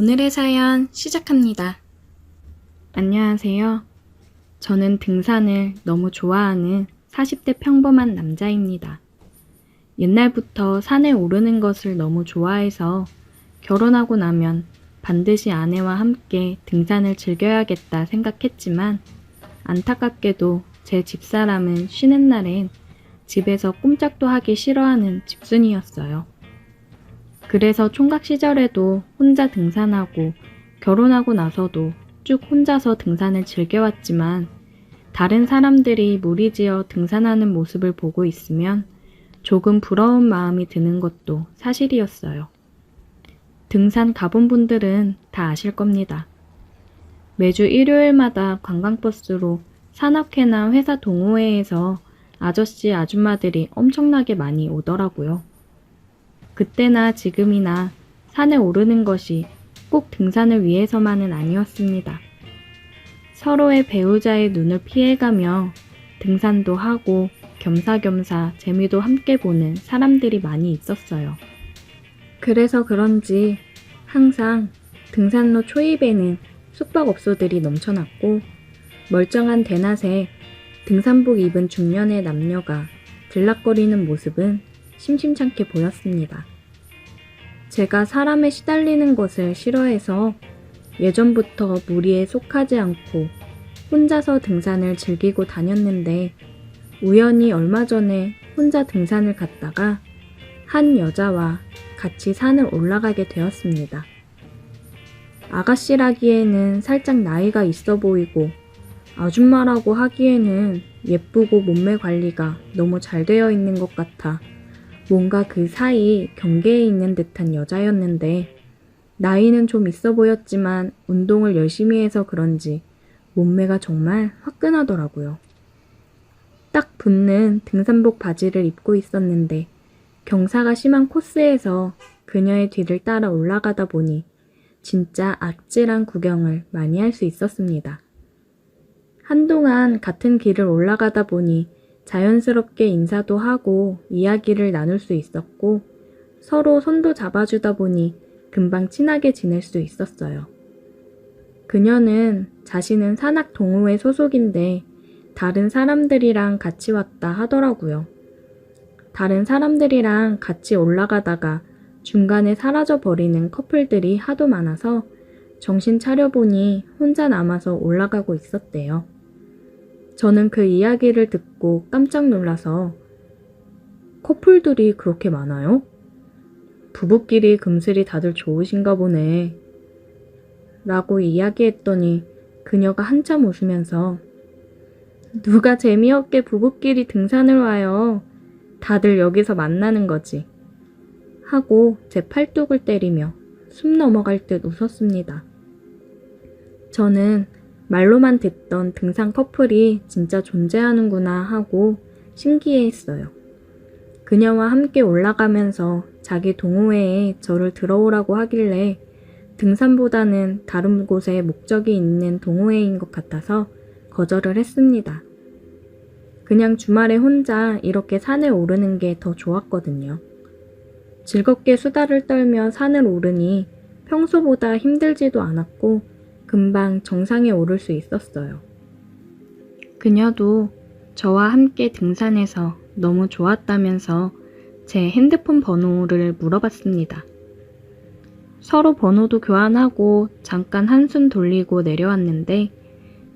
오늘의 사연 시작합니다. 안녕하세요. 저는 등산을 너무 좋아하는 40대 평범한 남자입니다. 옛날부터 산에 오르는 것을 너무 좋아해서 결혼하고 나면 반드시 아내와 함께 등산을 즐겨야겠다 생각했지만 안타깝게도 제 집사람은 쉬는 날엔 집에서 꼼짝도 하기 싫어하는 집순이였어요. 그래서 총각 시절에도 혼자 등산하고 결혼하고 나서도 쭉 혼자서 등산을 즐겨왔지만 다른 사람들이 무리지어 등산하는 모습을 보고 있으면 조금 부러운 마음이 드는 것도 사실이었어요. 등산 가본 분들은 다 아실 겁니다. 매주 일요일마다 관광버스로 산악회나 회사 동호회에서 아저씨 아줌마들이 엄청나게 많이 오더라고요. 그때나 지금이나 산에 오르는 것이 꼭 등산을 위해서만은 아니었습니다. 서로의 배우자의 눈을 피해가며 등산도 하고 겸사겸사 재미도 함께 보는 사람들이 많이 있었어요. 그래서 그런지 항상 등산로 초입에는 숙박업소들이 넘쳐났고 멀쩡한 대낮에 등산복 입은 중년의 남녀가 들락거리는 모습은 심심찮게 보였습니다. 제가 사람에 시달리는 것을 싫어해서 예전부터 무리에 속하지 않고 혼자서 등산을 즐기고 다녔는데 우연히 얼마 전에 혼자 등산을 갔다가 한 여자와 같이 산을 올라가게 되었습니다. 아가씨라기에는 살짝 나이가 있어 보이고 아줌마라고 하기에는 예쁘고 몸매 관리가 너무 잘 되어 있는 것 같아 뭔가 그 사이 경계에 있는 듯한 여자였는데 나이는 좀 있어 보였지만 운동을 열심히 해서 그런지 몸매가 정말 화끈하더라고요. 딱 붙는 등산복 바지를 입고 있었는데 경사가 심한 코스에서 그녀의 뒤를 따라 올라가다 보니 진짜 아찔한 구경을 많이 할 수 있었습니다. 한동안 같은 길을 올라가다 보니 자연스럽게 인사도 하고 이야기를 나눌 수 있었고 서로 손도 잡아주다 보니 금방 친하게 지낼 수 있었어요. 그녀는 자신은 산악 동호회 소속인데 다른 사람들이랑 같이 왔다 하더라고요. 다른 사람들이랑 같이 올라가다가 중간에 사라져 버리는 커플들이 하도 많아서 정신 차려보니 혼자 남아서 올라가고 있었대요. 저는 그 이야기를 듣고 깜짝 놀라서 커플들이 그렇게 많아요? 부부끼리 금슬이 다들 좋으신가 보네. 라고 이야기했더니 그녀가 한참 웃으면서 누가 재미없게 부부끼리 등산을 와요. 다들 여기서 만나는 거지. 하고 제 팔뚝을 때리며 숨 넘어갈 듯 웃었습니다. 저는 말로만 듣던 등산 커플이 진짜 존재하는구나 하고 신기해했어요. 그녀와 함께 올라가면서 자기 동호회에 저를 들어오라고 하길래 등산보다는 다른 곳에 목적이 있는 동호회인 것 같아서 거절을 했습니다. 그냥 주말에 혼자 이렇게 산을 오르는 게 더 좋았거든요. 즐겁게 수다를 떨며 산을 오르니 평소보다 힘들지도 않았고 금방 정상에 오를 수 있었어요. 그녀도 저와 함께 등산해서 너무 좋았다면서 제 핸드폰 번호를 물어봤습니다. 서로 번호도 교환하고 잠깐 한숨 돌리고 내려왔는데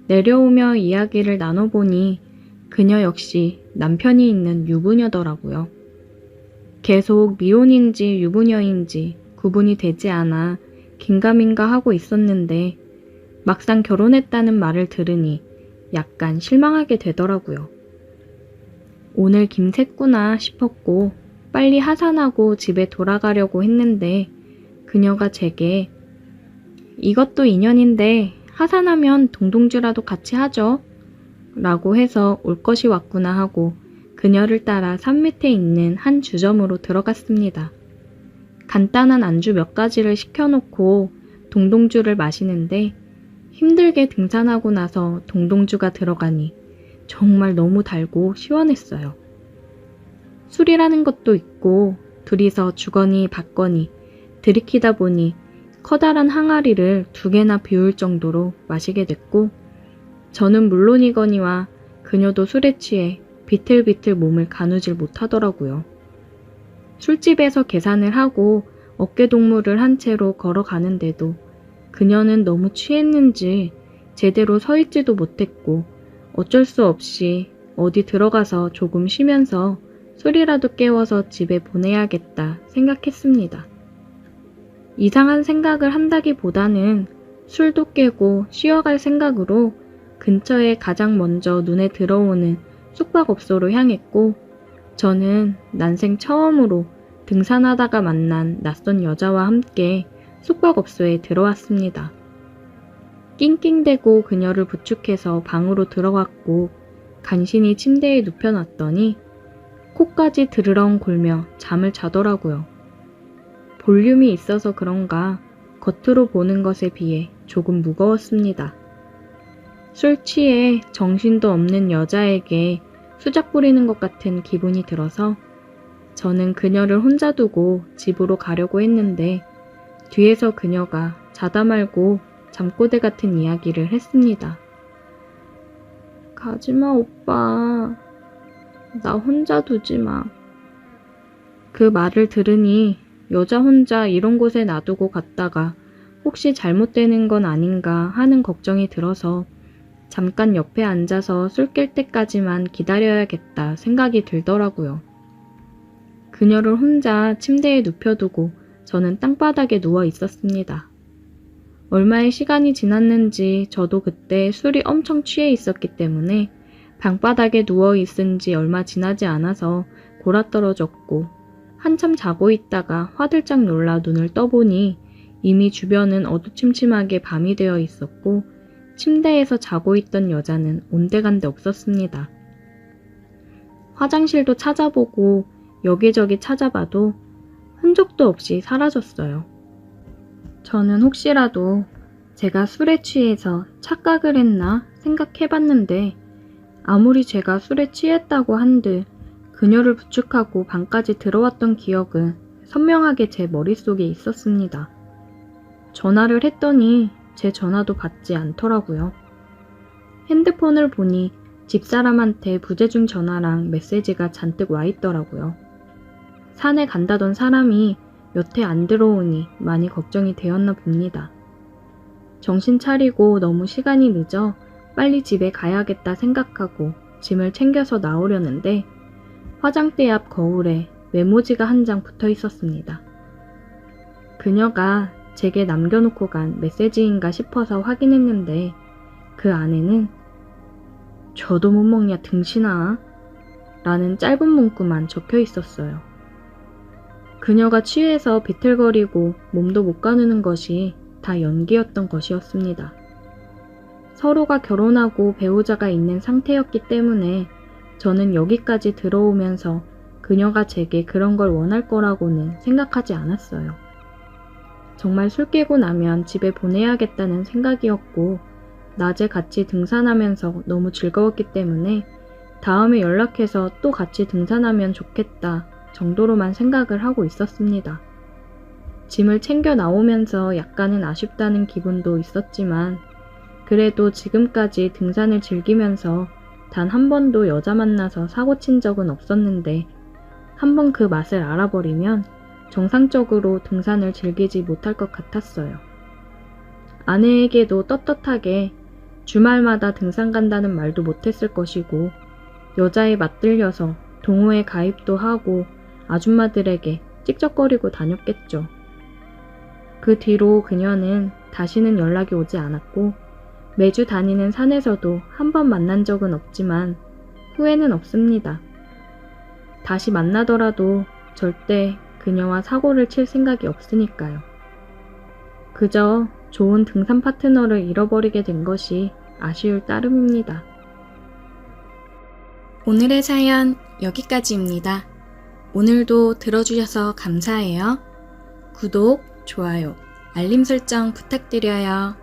내려오며 이야기를 나눠보니 그녀 역시 남편이 있는 유부녀더라고요. 계속 미혼인지 유부녀인지 구분이 되지 않아 긴가민가 하고 있었는데 막상 결혼했다는 말을 들으니 약간 실망하게 되더라고요. 오늘 김 샜구나 싶었고 빨리 하산하고 집에 돌아가려고 했는데 그녀가 제게 이것도 인연인데 하산하면 동동주라도 같이 하죠. 라고 해서 올 것이 왔구나 하고 그녀를 따라 산 밑에 있는 한 주점으로 들어갔습니다. 간단한 안주 몇 가지를 시켜놓고 동동주를 마시는데 힘들게 등산하고 나서 동동주가 들어가니 정말 너무 달고 시원했어요. 술이라는 것도 있고 둘이서 주거니 받거니 들이키다 보니 커다란 항아리를 2개나 비울 정도로 마시게 됐고, 저는 물론이거니와 그녀도 술에 취해 비틀비틀 몸을 가누질 못하더라고요. 술집에서 계산을 하고 어깨동무를 한 채로 걸어가는데도 그녀는 너무 취했는지 제대로 서 있지도 못했고, 어쩔 수 없이 어디 들어가서 조금 쉬면서 술이라도 깨워서 집에 보내야겠다 생각했습니다. 이상한 생각을 한다기보다는 술도 깨고 쉬어갈 생각으로 근처에 가장 먼저 눈에 들어오는 숙박업소로 향했고, 저는 난생 처음으로 등산하다가 만난 낯선 여자와 함께 숙박업소에 들어왔습니다. 낑낑대고 그녀를 부축해서 방으로 들어갔고 간신히 침대에 눕혀놨더니 코까지 드르렁 골며 잠을 자더라고요. 볼륨이 있어서 그런가 겉으로 보는 것에 비해 조금 무거웠습니다. 술 취해 정신도 없는 여자에게 수작 부리는 것 같은 기분이 들어서 저는 그녀를 혼자 두고 집으로 가려고 했는데 뒤에서 그녀가 자다 말고 잠꼬대 같은 이야기를 했습니다. 가지마 오빠. 나 혼자 두지 마. 그 말을 들으니 여자 혼자 이런 곳에 놔두고 갔다가 혹시 잘못되는 건 아닌가 하는 걱정이 들어서 잠깐 옆에 앉아서 술 깰 때까지만 기다려야겠다 생각이 들더라고요. 그녀를 혼자 침대에 눕혀두고 저는 땅바닥에 누워 있었습니다. 얼마의 시간이 지났는지 저도 그때 술이 엄청 취해 있었기 때문에 방바닥에 누워 있은 지 얼마 지나지 않아서 골아떨어졌고, 한참 자고 있다가 화들짝 놀라 눈을 떠보니 이미 주변은 어두침침하게 밤이 되어 있었고 침대에서 자고 있던 여자는 온데간데 없었습니다. 화장실도 찾아보고 여기저기 찾아봐도 흔적도 없이 사라졌어요. 저는 혹시라도 제가 술에 취해서 착각을 했나 생각해봤는데 아무리 제가 술에 취했다고 한들 그녀를 부축하고 방까지 들어왔던 기억은 선명하게 제 머릿속에 있었습니다. 전화를 했더니 제 전화도 받지 않더라고요. 핸드폰을 보니 집사람한테 부재중 전화랑 메시지가 잔뜩 와 있더라고요. 산에 간다던 사람이 여태 안 들어오니 많이 걱정이 되었나 봅니다. 정신 차리고 너무 시간이 늦어 빨리 집에 가야겠다 생각하고 짐을 챙겨서 나오려는데 화장대 앞 거울에 메모지가 한 장 붙어 있었습니다. 그녀가 제게 남겨놓고 간 메시지인가 싶어서 확인했는데 그 안에는 "저도 못 먹냐 등신아" 라는 짧은 문구만 적혀 있었어요. 그녀가 취해서 비틀거리고 몸도 못 가누는 것이 다 연기였던 것이었습니다. 서로가 결혼하고 배우자가 있는 상태였기 때문에 저는 여기까지 들어오면서 그녀가 제게 그런 걸 원할 거라고는 생각하지 않았어요. 정말 술 깨고 나면 집에 보내야겠다는 생각이었고 낮에 같이 등산하면서 너무 즐거웠기 때문에 다음에 연락해서 또 같이 등산하면 좋겠다 정도로만 생각을 하고 있었습니다. 짐을 챙겨 나오면서 약간은 아쉽다는 기분도 있었지만 그래도 지금까지 등산을 즐기면서 단 한 번도 여자 만나서 사고 친 적은 없었는데 한번 그 맛을 알아버리면 정상적으로 등산을 즐기지 못할 것 같았어요. 아내에게도 떳떳하게 주말마다 등산 간다는 말도 못했을 것이고 여자에 맞들려서 동호회 가입도 하고 아줌마들에게 찝쩍거리고 다녔겠죠. 그 뒤로 그녀는 다시는 연락이 오지 않았고 매주 다니는 산에서도 한 번 만난 적은 없지만 후회는 없습니다. 다시 만나더라도 절대 그녀와 사고를 칠 생각이 없으니까요. 그저 좋은 등산 파트너를 잃어버리게 된 것이 아쉬울 따름입니다. 오늘의 사연 여기까지입니다. 오늘도 들어주셔서 감사해요. 구독, 좋아요, 알림 설정 부탁드려요.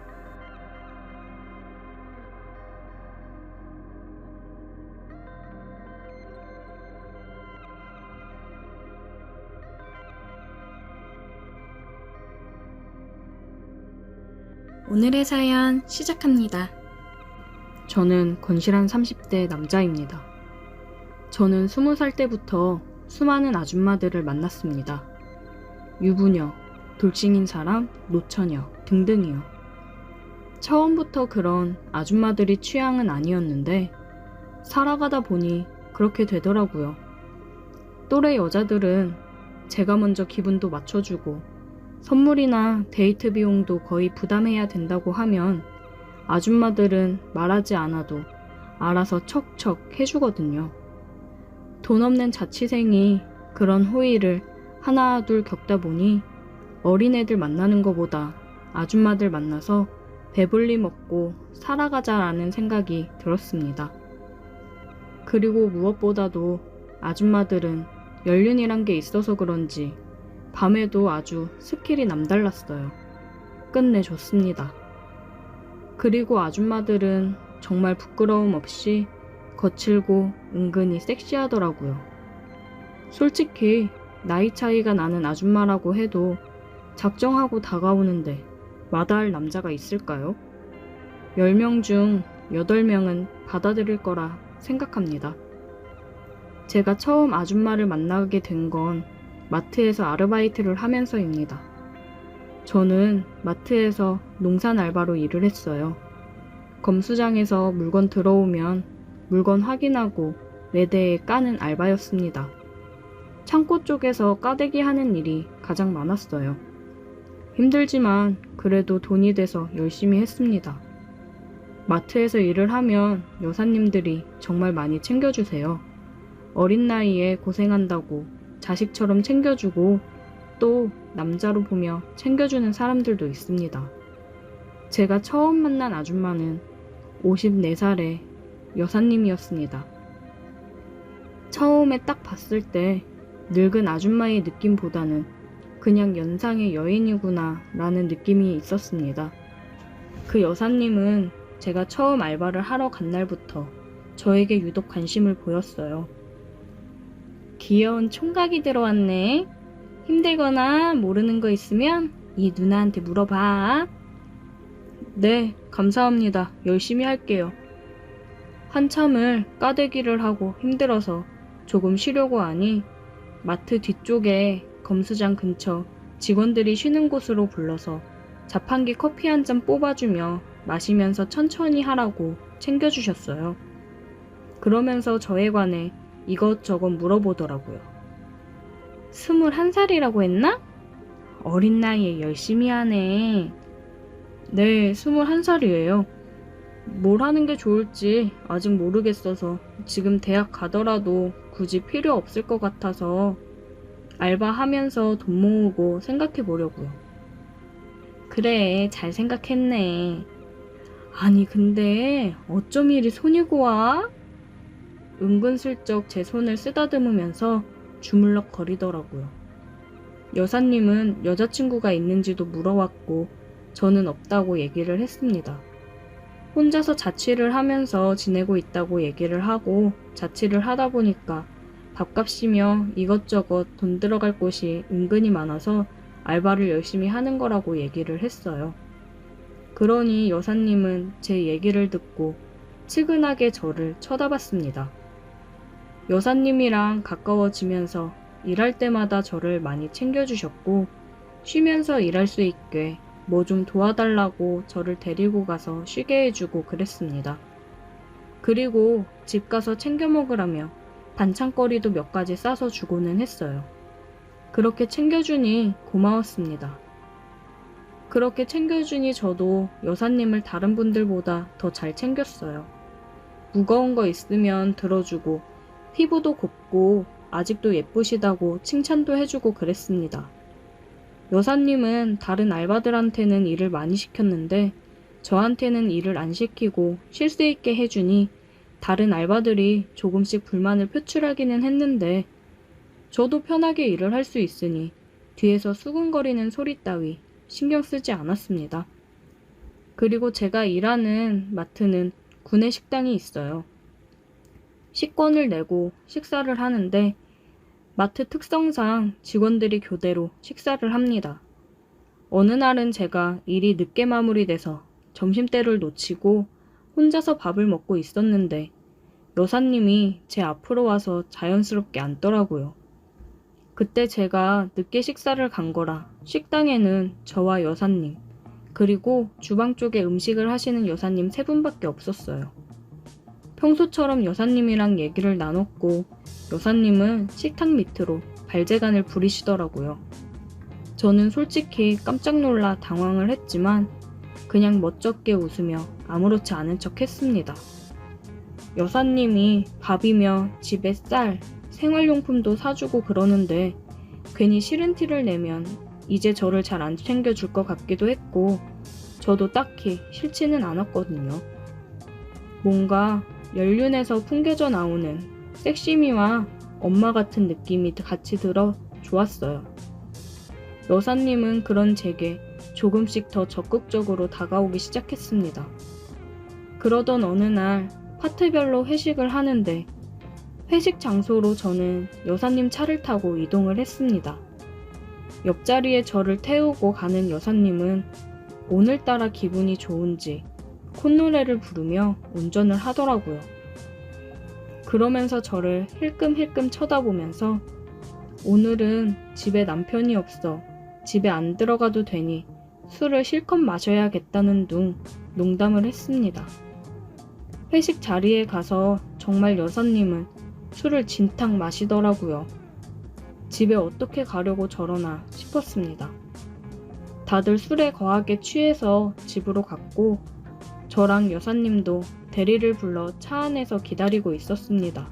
오늘의 사연 시작합니다. 저는 건실한 30대 남자입니다. 저는 20살 때부터 수많은 아줌마들을 만났습니다. 유부녀, 돌싱인 사람, 노처녀 등등이요. 처음부터 그런 아줌마들이 취향은 아니었는데 살아가다 보니 그렇게 되더라고요. 또래 여자들은 제가 먼저 기분도 맞춰주고 선물이나 데이트 비용도 거의 부담해야 된다고 하면 아줌마들은 말하지 않아도 알아서 척척 해주거든요. 돈 없는 자취생이 그런 호의를 하나 둘 겪다 보니 어린애들 만나는 것보다 아줌마들 만나서 배불리 먹고 살아가자라는 생각이 들었습니다. 그리고 무엇보다도 아줌마들은 연륜이란 게 있어서 그런지 밤에도 아주 스킬이 남달랐어요. 끝내줬습니다. 그리고 아줌마들은 정말 부끄러움 없이 거칠고 은근히 섹시하더라고요. 솔직히 나이 차이가 나는 아줌마라고 해도 작정하고 다가오는데 마다할 남자가 있을까요? 10명 중 8명은 받아들일 거라 생각합니다. 제가 처음 아줌마를 만나게 된 건 마트에서 아르바이트를 하면서입니다. 저는 마트에서 농산 알바로 일을 했어요. 검수장에서 물건 들어오면 물건 확인하고 매대에 까는 알바였습니다. 창고 쪽에서 까대기 하는 일이 가장 많았어요. 힘들지만 그래도 돈이 돼서 열심히 했습니다. 마트에서 일을 하면 여사님들이 정말 많이 챙겨주세요. 어린 나이에 고생한다고 자식처럼 챙겨주고 또 남자로 보며 챙겨주는 사람들도 있습니다. 제가 처음 만난 아줌마는 54살의 여사님이었습니다. 처음에 딱 봤을 때 늙은 아줌마의 느낌보다는 그냥 연상의 여인이구나 라는 느낌이 있었습니다. 그 여사님은 제가 처음 알바를 하러 간 날부터 저에게 유독 관심을 보였어요. 귀여운 총각이 들어왔네. 힘들거나 모르는 거 있으면 이 누나한테 물어봐. 네, 감사합니다. 열심히 할게요. 한참을 까대기를 하고 힘들어서 조금 쉬려고 하니 마트 뒤쪽에 검수장 근처 직원들이 쉬는 곳으로 불러서 자판기 커피 한 잔 뽑아주며 마시면서 천천히 하라고 챙겨주셨어요. 그러면서 저에 관해 이것저것 물어보더라고요. 21살이라고 했나? 어린 나이에 열심히 하네. 네, 21살이에요. 뭘 하는 게 좋을지 아직 모르겠어서 지금 대학 가더라도 굳이 필요 없을 것 같아서 알바하면서 돈 모으고 생각해 보려고요. 그래, 잘 생각했네. 아니, 근데 어쩜 이리 손이 고와? 은근슬쩍 제 손을 쓰다듬으면서 주물럭 거리더라고요. 여사님은 여자친구가 있는지도 물어왔고 저는 없다고 얘기를 했습니다. 혼자서 자취를 하면서 지내고 있다고 얘기를 하고 자취를 하다 보니까 밥값이며 이것저것 돈 들어갈 곳이 은근히 많아서 알바를 열심히 하는 거라고 얘기를 했어요. 그러니 여사님은 제 얘기를 듣고 측은하게 저를 쳐다봤습니다. 여사님이랑 가까워지면서 일할 때마다 저를 많이 챙겨주셨고 쉬면서 일할 수 있게 뭐 좀 도와달라고 저를 데리고 가서 쉬게 해주고 그랬습니다. 그리고 집 가서 챙겨 먹으라며 반찬거리도 몇 가지 싸서 주고는 했어요. 그렇게 챙겨주니 고마웠습니다. 그렇게 챙겨주니 저도 여사님을 다른 분들보다 더 잘 챙겼어요. 무거운 거 있으면 들어주고 피부도 곱고 아직도 예쁘시다고 칭찬도 해주고 그랬습니다. 여사님은 다른 알바들한테는 일을 많이 시켰는데 저한테는 일을 안 시키고 쉴 수 있게 해주니 다른 알바들이 조금씩 불만을 표출하기는 했는데 저도 편하게 일을 할 수 있으니 뒤에서 수근거리는 소리 따위 신경 쓰지 않았습니다. 그리고 제가 일하는 마트는 구내 식당이 있어요. 식권을 내고 식사를 하는데 마트 특성상 직원들이 교대로 식사를 합니다. 어느 날은 제가 일이 늦게 마무리돼서 점심때를 놓치고 혼자서 밥을 먹고 있었는데 여사님이 제 앞으로 와서 자연스럽게 앉더라고요. 그때 제가 늦게 식사를 간 거라 식당에는 저와 여사님, 그리고 주방 쪽에 음식을 하시는 여사님 세 분밖에 없었어요. 평소처럼 여사님이랑 얘기를 나눴고 여사님은 식탁 밑으로 발재간을 부리시더라고요. 저는 솔직히 깜짝 놀라 당황을 했지만 그냥 멋쩍게 웃으며 아무렇지 않은 척 했습니다. 여사님이 밥이며 집에 쌀, 생활용품도 사주고 그러는데 괜히 싫은 티를 내면 이제 저를 잘 안 챙겨줄 것 같기도 했고 저도 딱히 싫지는 않았거든요. 뭔가 연륜에서 풍겨져 나오는 섹시미와 엄마 같은 느낌이 같이 들어 좋았어요. 여사님은 그런 제게 조금씩 더 적극적으로 다가오기 시작했습니다. 그러던 어느 날 파트별로 회식을 하는데 회식 장소로 저는 여사님 차를 타고 이동을 했습니다. 옆자리에 저를 태우고 가는 여사님은 오늘따라 기분이 좋은지 콧노래를 부르며 운전을 하더라고요. 그러면서 저를 힐끔힐끔 쳐다보면서 오늘은 집에 남편이 없어 집에 안 들어가도 되니 술을 실컷 마셔야겠다는 둥 농담을 했습니다. 회식 자리에 가서 정말 여사님은 술을 진탕 마시더라고요. 집에 어떻게 가려고 저러나 싶었습니다. 다들 술에 거하게 취해서 집으로 갔고 저랑 여사님도 대리를 불러 차 안에서 기다리고 있었습니다.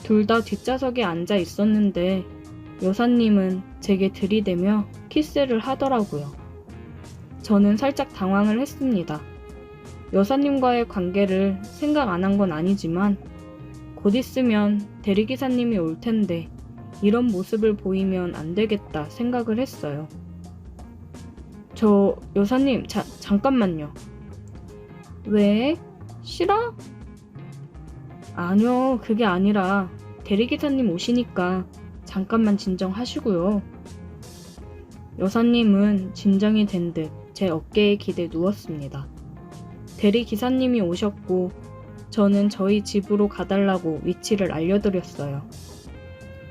둘 다 뒷좌석에 앉아 있었는데 여사님은 제게 들이대며 키스를 하더라고요. 저는 살짝 당황을 했습니다. 여사님과의 관계를 생각 안 한 건 아니지만 곧 있으면 대리기사님이 올 텐데 이런 모습을 보이면 안 되겠다 생각을 했어요. 저 여사님 잠깐만요. 왜? 싫어? 아니요, 그게 아니라 대리기사님 오시니까 잠깐만 진정하시고요. 여사님은 진정이 된 듯 제 어깨에 기대 누웠습니다. 대리기사님이 오셨고 저는 저희 집으로 가달라고 위치를 알려드렸어요.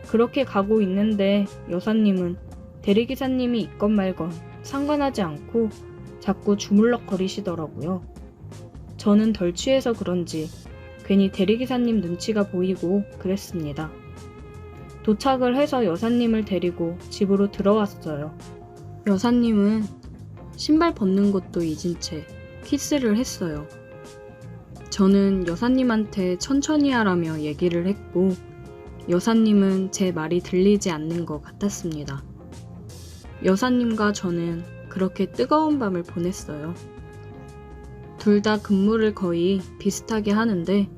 그렇게 가고 있는데 여사님은 대리기사님이 있건 말건 상관하지 않고 자꾸 주물럭거리시더라고요. 저는 덜 취해서 그런지 괜히 대리기사님 눈치가 보이고 그랬습니다. 도착을 해서 여사님을 데리고 집으로 들어왔어요. 여사님은 신발 벗는 것도 잊은 채 키스를 했어요. 저는 여사님한테 천천히 하라며 얘기를 했고 여사님은 제 말이 들리지 않는 것 같았습니다. 여사님과 저는 그렇게 뜨거운 밤을 보냈어요. 둘 다 근무를 거의 비슷하게 하는데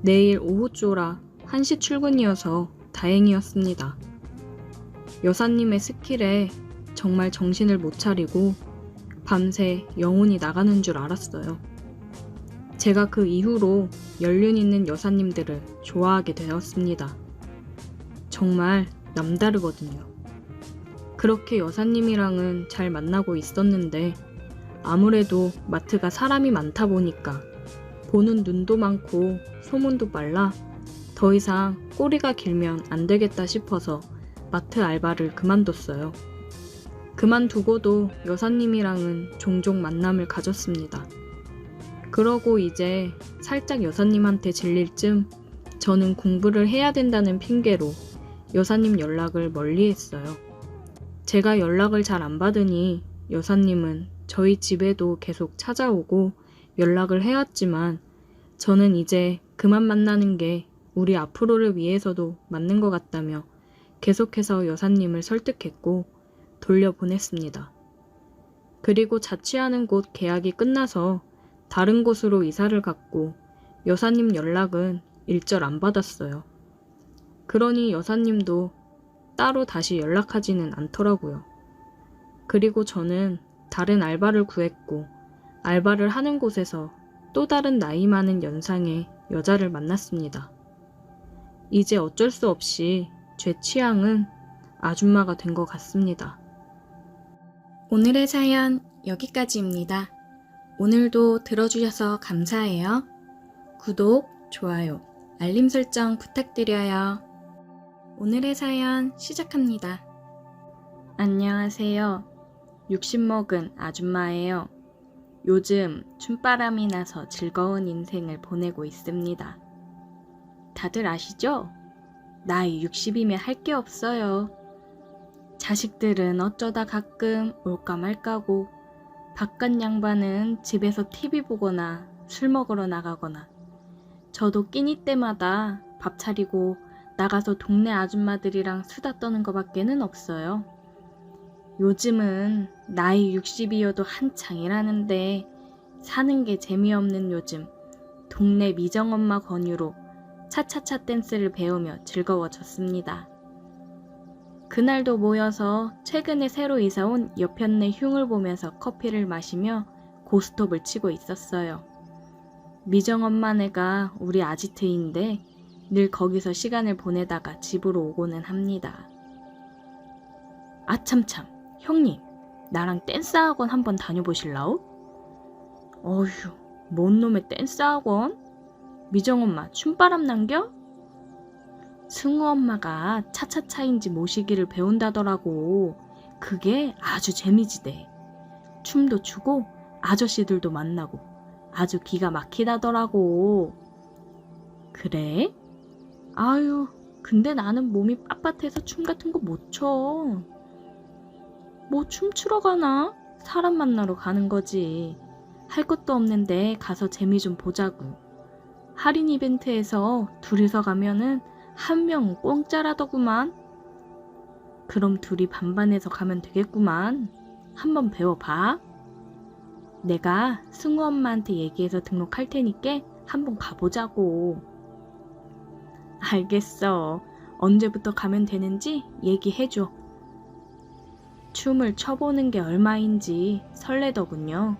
내일 오후조라 1시 출근이어서 다행이었습니다. 여사님의 스킬에 정말 정신을 못 차리고 밤새 영혼이 나가는 줄 알았어요. 제가 그 이후로 연륜 있는 여사님들을 좋아하게 되었습니다. 정말 남다르거든요. 그렇게 여사님이랑은 잘 만나고 있었는데 아무래도 마트가 사람이 많다 보니까 보는 눈도 많고 소문도 빨라 더 이상 꼬리가 길면 안 되겠다 싶어서 마트 알바를 그만뒀어요. 그만두고도 여사님이랑은 종종 만남을 가졌습니다. 그러고 이제 살짝 여사님한테 질릴 쯤 저는 공부를 해야 된다는 핑계로 여사님 연락을 멀리했어요. 제가 연락을 잘 안 받으니 여사님은 저희 집에도 계속 찾아오고 연락을 해왔지만 저는 이제 그만 만나는 게 우리 앞으로를 위해서도 맞는 것 같다며 계속해서 여사님을 설득했고 돌려보냈습니다. 그리고 자취하는 곳 계약이 끝나서 다른 곳으로 이사를 갔고 여사님 연락은 일절 안 받았어요. 그러니 여사님도 따로 다시 연락하지는 않더라고요. 그리고 저는 다른 알바를 구했고 알바를 하는 곳에서 또 다른 나이 많은 연상의 여자를 만났습니다. 이제 어쩔 수 없이 제 취향은 아줌마가 된 것 같습니다. 오늘의 사연 여기까지입니다. 오늘도 들어주셔서 감사해요. 구독, 좋아요, 알림 설정 부탁드려요. 오늘의 사연 시작합니다. 안녕하세요. 60 먹은 아줌마예요. 요즘 춤바람이 나서 즐거운 인생을 보내고 있습니다. 다들 아시죠? 나이 60이면 할 게 없어요. 자식들은 어쩌다 가끔 올까 말까고, 바깥 양반은 집에서 TV 보거나 술 먹으러 나가거나, 저도 끼니 때마다 밥 차리고 나가서 동네 아줌마들이랑 수다 떠는 것밖에는 없어요. 요즘은 나이 60이어도 한창 일하는데 사는 게 재미없는 요즘, 동네 미정엄마 권유로 차차차 댄스를 배우며 즐거워졌습니다. 그날도 모여서 최근에 새로 이사온 옆편네 흉을 보면서 커피를 마시며 고스톱을 치고 있었어요. 미정엄마네가 우리 아지트인데 늘 거기서 시간을 보내다가 집으로 오고는 합니다. 아참참, 형님, 나랑 댄스 학원 한번 다녀보실라우? 어휴, 뭔 놈의 댄스 학원? 미정엄마 춤바람 남겨? 승우 엄마가 차차차인지 모시기를 배운다더라고. 그게 아주 재미지대. 춤도 추고 아저씨들도 만나고 아주 기가 막히다더라고. 그래? 아유, 근데 나는 몸이 빳빳해서 춤 같은 거 못 춰. 뭐 춤추러 가나? 사람 만나러 가는 거지. 할 것도 없는데 가서 재미 좀 보자고. 할인 이벤트에서 둘이서 가면은 한 명은 공짜라더구만. 그럼 둘이 반반해서 가면 되겠구만. 한번 배워봐. 내가 승우 엄마한테 얘기해서 등록할 테니까 한번 가보자고. 알겠어. 언제부터 가면 되는지 얘기해줘. 춤을 춰보는 게 얼마인지 설레더군요.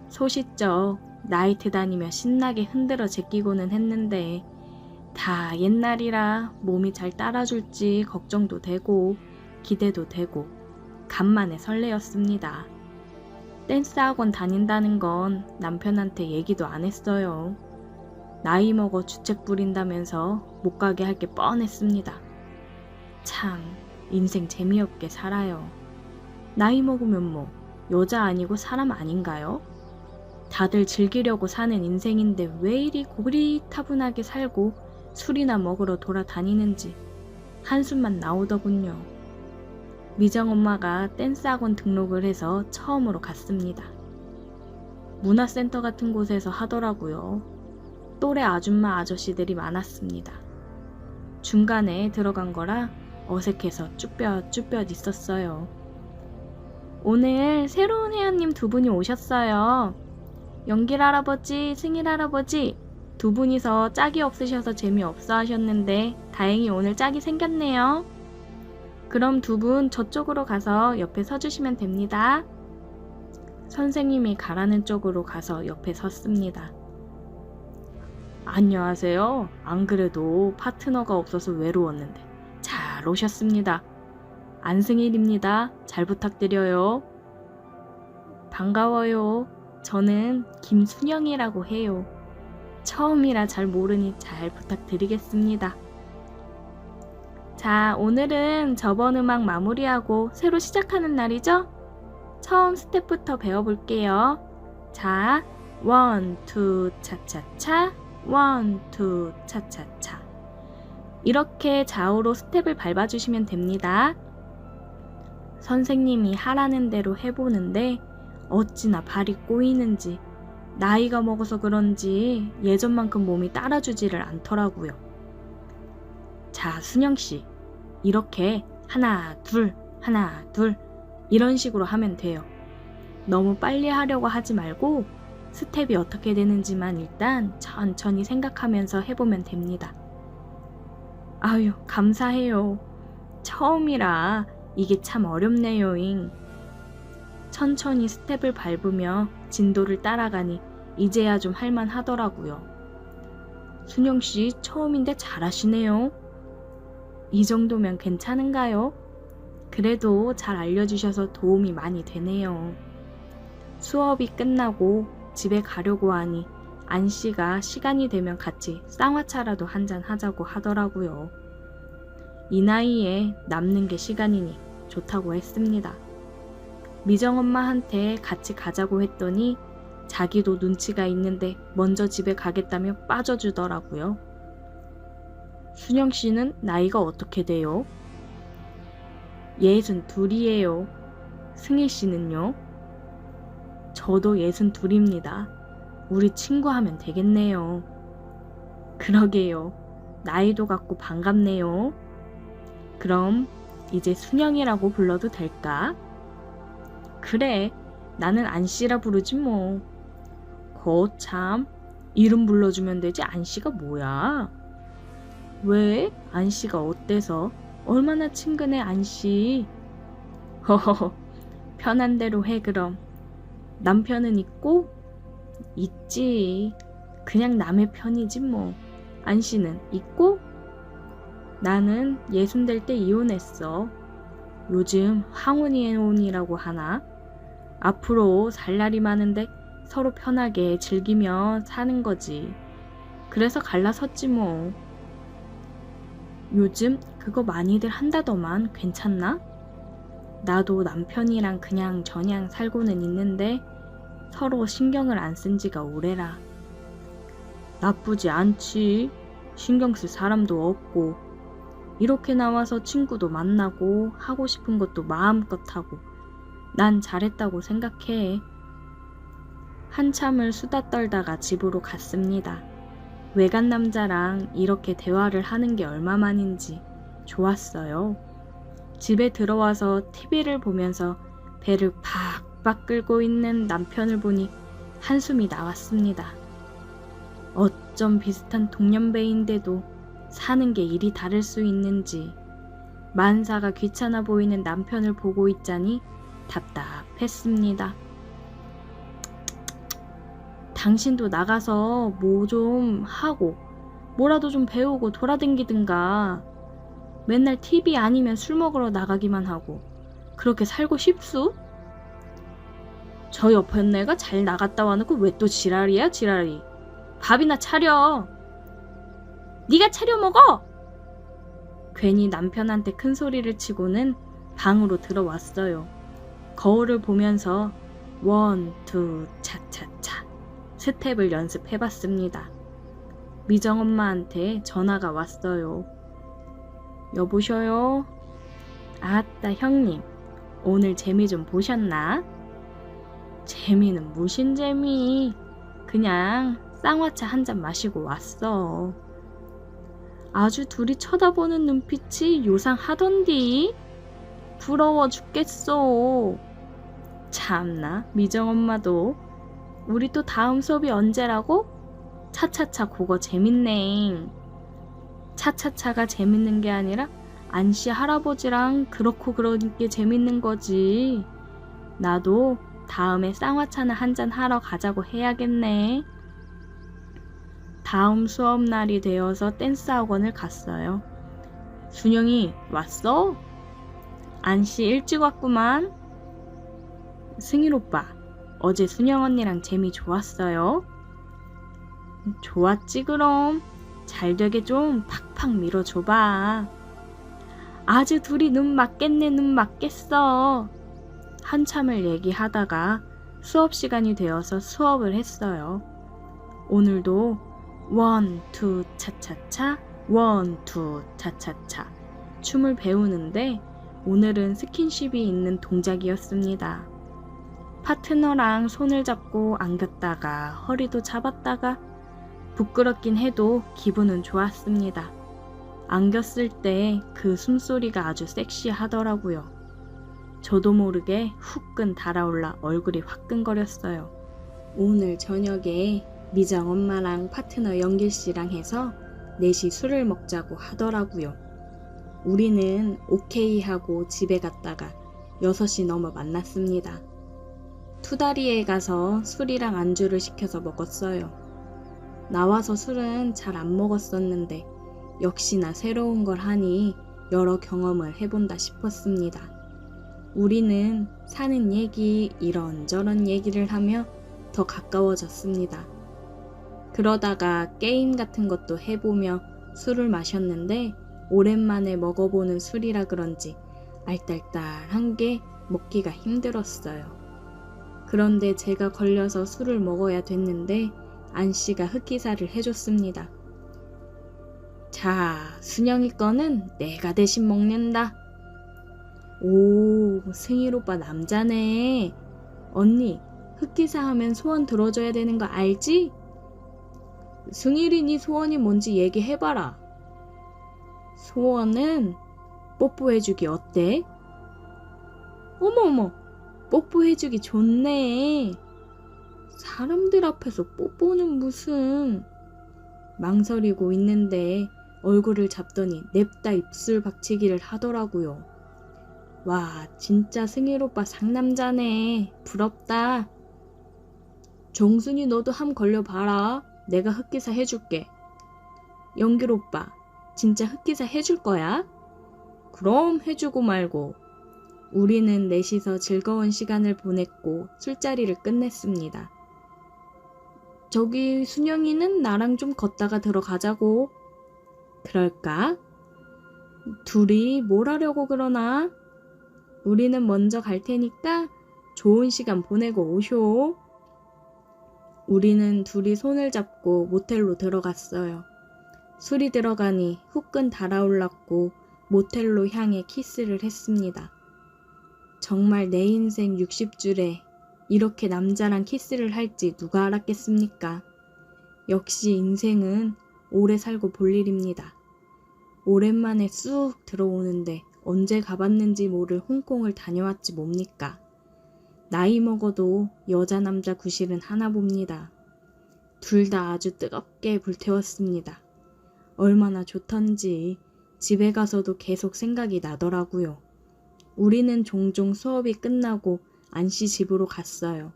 소시적 나이트 다니며 신나게 흔들어 제끼고는 했는데 다 옛날이라 몸이 잘 따라줄지 걱정도 되고 기대도 되고 간만에 설레었습니다. 댄스 학원 다닌다는 건 남편한테 얘기도 안 했어요. 나이 먹어 주책 부린다면서 못 가게 할 게 뻔했습니다. 참, 인생 재미없게 살아요. 나이 먹으면 뭐 여자 아니고 사람 아닌가요? 다들 즐기려고 사는 인생인데 왜 이리 고리타분하게 살고 술이나 먹으러 돌아다니는지 한숨만 나오더군요. 미정엄마가 댄스학원 등록을 해서 처음으로 갔습니다. 문화센터 같은 곳에서 하더라고요. 또래 아줌마 아저씨들이 많았습니다. 중간에 들어간 거라 어색해서 쭈뼛쭈뼛 있었어요. 오늘 새로운 회원님 두 분이 오셨어요. 영길 할아버지, 승일 할아버지, 두 분이서 짝이 없으셔서 재미없어 하셨는데 다행히 오늘 짝이 생겼네요. 그럼 두 분 저쪽으로 가서 옆에 서주시면 됩니다. 선생님이 가라는 쪽으로 가서 옆에 섰습니다. 안녕하세요. 안 그래도 파트너가 없어서 외로웠는데 잘 오셨습니다. 안승일입니다. 잘 부탁드려요. 반가워요. 저는 김순영이라고 해요. 처음이라 잘 모르니 잘 부탁드리겠습니다. 자, 오늘은 저번 음악 마무리하고 새로 시작하는 날이죠? 처음 스텝부터 배워볼게요. 자, 1, 2, 차차차, 1, 2, 차차차. 이렇게 좌우로 스텝을 밟아주시면 됩니다. 선생님이 하라는 대로 해보는데 어찌나 발이 꼬이는지 나이가 먹어서 그런지 예전만큼 몸이 따라주지를 않더라고요. 자, 순영씨, 이렇게 하나, 둘, 하나, 둘 이런 식으로 하면 돼요. 너무 빨리 하려고 하지 말고 스텝이 어떻게 되는지만 일단 천천히 생각하면서 해보면 됩니다. 아유, 감사해요. 처음이라 이게 참 어렵네요잉. 천천히 스텝을 밟으며 진도를 따라가니 이제야 좀 할만하더라고요. 순영씨 처음인데 잘하시네요. 이 정도면 괜찮은가요? 그래도 잘 알려주셔서 도움이 많이 되네요. 수업이 끝나고 집에 가려고 하니 안 씨가 시간이 되면 같이 쌍화차라도 한잔 하자고 하더라고요. 이 나이에 남는 게 시간이니 좋다고 했습니다. 미정 엄마한테 같이 가자고 했더니 자기도 눈치가 있는데 먼저 집에 가겠다며 빠져주더라고요. 순영 씨는 나이가 어떻게 돼요? 62이에요. 승희 씨는요? 저도 62입니다. 우리 친구 하면 되겠네요. 그러게요. 나이도 같고 반갑네요. 그럼 이제 순영이라고 불러도 될까? 그래, 나는 안씨라 부르지 뭐. 거참, 이름 불러주면 되지 안씨가 뭐야? 왜? 안씨가 어때서? 얼마나 친근해 안씨. 허허허, 편한 대로 해 그럼. 남편은 있고? 있지. 그냥 남의 편이지 뭐. 안씨는 있고? 나는 60될 때 이혼했어. 요즘 황혼이혼이라고 하나? 앞으로 살 날이 많은데 서로 편하게 즐기며 사는 거지. 그래서 갈라섰지 뭐. 요즘 그거 많이들 한다더만 괜찮나? 나도 남편이랑 그냥 저냥 살고는 있는데 서로 신경을 안 쓴 지가 오래라. 나쁘지 않지. 신경 쓸 사람도 없고 이렇게 나와서 친구도 만나고 하고 싶은 것도 마음껏 하고 난 잘했다고 생각해. 한참을 수다 떨다가 집으로 갔습니다. 외간 남자랑 이렇게 대화를 하는 게 얼마만인지 좋았어요. 집에 들어와서 TV를 보면서 배를 팍팍 끌고 있는 남편을 보니 한숨이 나왔습니다. 어쩜 비슷한 동년배인데도 사는 게 일이 다를 수 있는지 만사가 귀찮아 보이는 남편을 보고 있자니 답답했습니다. 당신도 나가서 뭐 좀 하고 뭐라도 좀 배우고 돌아다니든가. 맨날 TV 아니면 술 먹으러 나가기만 하고 그렇게 살고 싶수? 저 옆에 애가 잘 나갔다 와놓고 왜 또 지랄이야 지랄이. 밥이나 차려. 네가 차려 먹어. 괜히 남편한테 큰 소리를 치고는 방으로 들어왔어요. 거울을 보면서 원, 투, 차차차 스텝을 연습해봤습니다. 미정 엄마한테 전화가 왔어요. 여보셔요? 아따 형님, 오늘 재미 좀 보셨나? 재미는 무슨 재미? 그냥 쌍화차 한 잔 마시고 왔어. 아주 둘이 쳐다보는 눈빛이 요상하던디. 부러워 죽겠어. 참나, 미정 엄마도. 우리 또 다음 수업이 언제라고? 차차차 그거 재밌네. 차차차가 재밌는 게 아니라 안씨 할아버지랑 그렇고 그러는 게 재밌는 거지. 나도 다음에 쌍화차나 한잔 하러 가자고 해야겠네. 다음 수업 날이 되어서 댄스 학원을 갔어요. 순영이 왔어? 안씨 일찍 왔구만. 승일 오빠, 어제 순영 언니랑 재미 좋았어요? 좋았지 그럼. 잘 되게 좀 팍팍 밀어줘봐. 아주 둘이 눈 맞겠네 눈 맞겠어. 한참을 얘기하다가 수업 시간이 되어서 수업을 했어요. 오늘도 원, 투, 차차차, 원, 투, 차차차 춤을 배우는데 오늘은 스킨십이 있는 동작이었습니다. 파트너랑 손을 잡고 안겼다가 허리도 잡았다가 부끄럽긴 해도 기분은 좋았습니다. 안겼을 때 그 숨소리가 아주 섹시하더라고요. 저도 모르게 후끈 달아올라 얼굴이 화끈거렸어요. 오늘 저녁에 미정 엄마랑 파트너 영길 씨랑 해서 넷이 술을 먹자고 하더라고요. 우리는 오케이 하고 집에 갔다가 6시 넘어 만났습니다. 투다리에 가서 술이랑 안주를 시켜서 먹었어요. 나와서 술은 잘 안 먹었었는데 역시나 새로운 걸 하니 여러 경험을 해본다 싶었습니다. 우리는 사는 얘기 이런저런 얘기를 하며 더 가까워졌습니다. 그러다가 게임 같은 것도 해보며 술을 마셨는데 오랜만에 먹어보는 술이라 그런지 알딸딸한 게 먹기가 힘들었어요. 그런데 제가 걸려서 술을 먹어야 됐는데 안씨가 흑기사를 해줬습니다. 자, 순영이 거는 내가 대신 먹는다. 오, 승일 오빠 남자네. 언니, 흑기사 하면 소원 들어줘야 되는 거 알지? 승일이 네 소원이 뭔지 얘기해봐라. 소원은 뽀뽀해주기 어때? 어머어머, 뽀뽀해주기 좋네. 사람들 앞에서 뽀뽀는 무슨. 망설이고 있는데 얼굴을 잡더니 냅다 입술 박치기를 하더라고요. 와, 진짜 승일 오빠 상남자네. 부럽다. 정순이 너도 함 걸려봐라. 내가 흑기사 해줄게. 영길 오빠, 진짜 흑기사 해줄 거야? 그럼 해주고 말고. 우리는 넷이서 즐거운 시간을 보냈고 술자리를 끝냈습니다. 저기 순영이는 나랑 좀 걷다가 들어가자고. 그럴까? 둘이 뭘 하려고 그러나? 우리는 먼저 갈 테니까 좋은 시간 보내고 오쇼. 우리는 둘이 손을 잡고 모텔로 들어갔어요. 술이 들어가니 후끈 달아올랐고 모텔로 향해 키스를 했습니다. 정말 내 인생 60줄에 이렇게 남자랑 키스를 할지 누가 알았겠습니까? 역시 인생은 오래 살고 볼 일입니다. 오랜만에 쑥 들어오는데 언제 가봤는지 모를 홍콩을 다녀왔지 뭡니까? 나이 먹어도 여자 남자 구실은 하나 봅니다. 둘 다 아주 뜨겁게 불태웠습니다. 얼마나 좋던지 집에 가서도 계속 생각이 나더라고요. 우리는 종종 수업이 끝나고 안씨 집으로 갔어요.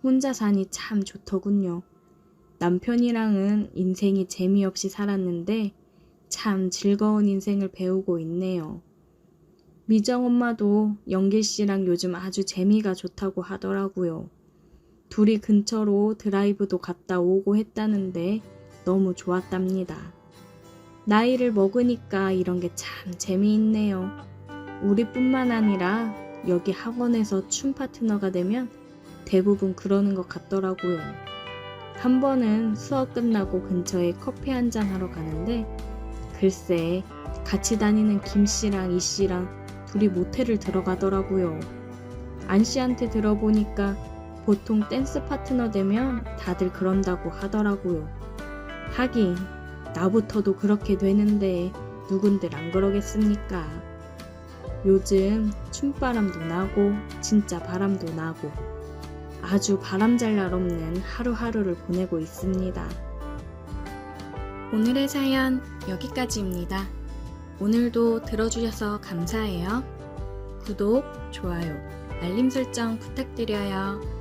혼자 사니 참 좋더군요. 남편이랑은 인생이 재미없이 살았는데 참 즐거운 인생을 배우고 있네요. 미정 엄마도 영길 씨랑 요즘 아주 재미가 좋다고 하더라고요. 둘이 근처로 드라이브도 갔다 오고 했다는데 너무 좋았답니다. 나이를 먹으니까 이런 게 참 재미있네요. 우리뿐만 아니라 여기 학원에서 춤 파트너가 되면 대부분 그러는 것 같더라고요. 한 번은 수업 끝나고 근처에 커피 한잔 하러 가는데 글쎄 같이 다니는 김씨랑 이씨랑 둘이 모텔을 들어가더라고요. 안씨한테 들어보니까 보통 댄스 파트너 되면 다들 그런다고 하더라고요. 하긴 나부터도 그렇게 되는데 누군들 안 그러겠습니까? 요즘 춤바람도 나고 진짜 바람도 나고 아주 바람잘 날 없는 하루하루를 보내고 있습니다. 오늘의 사연 여기까지입니다. 오늘도 들어주셔서 감사해요. 구독, 좋아요, 알림 설정 부탁드려요.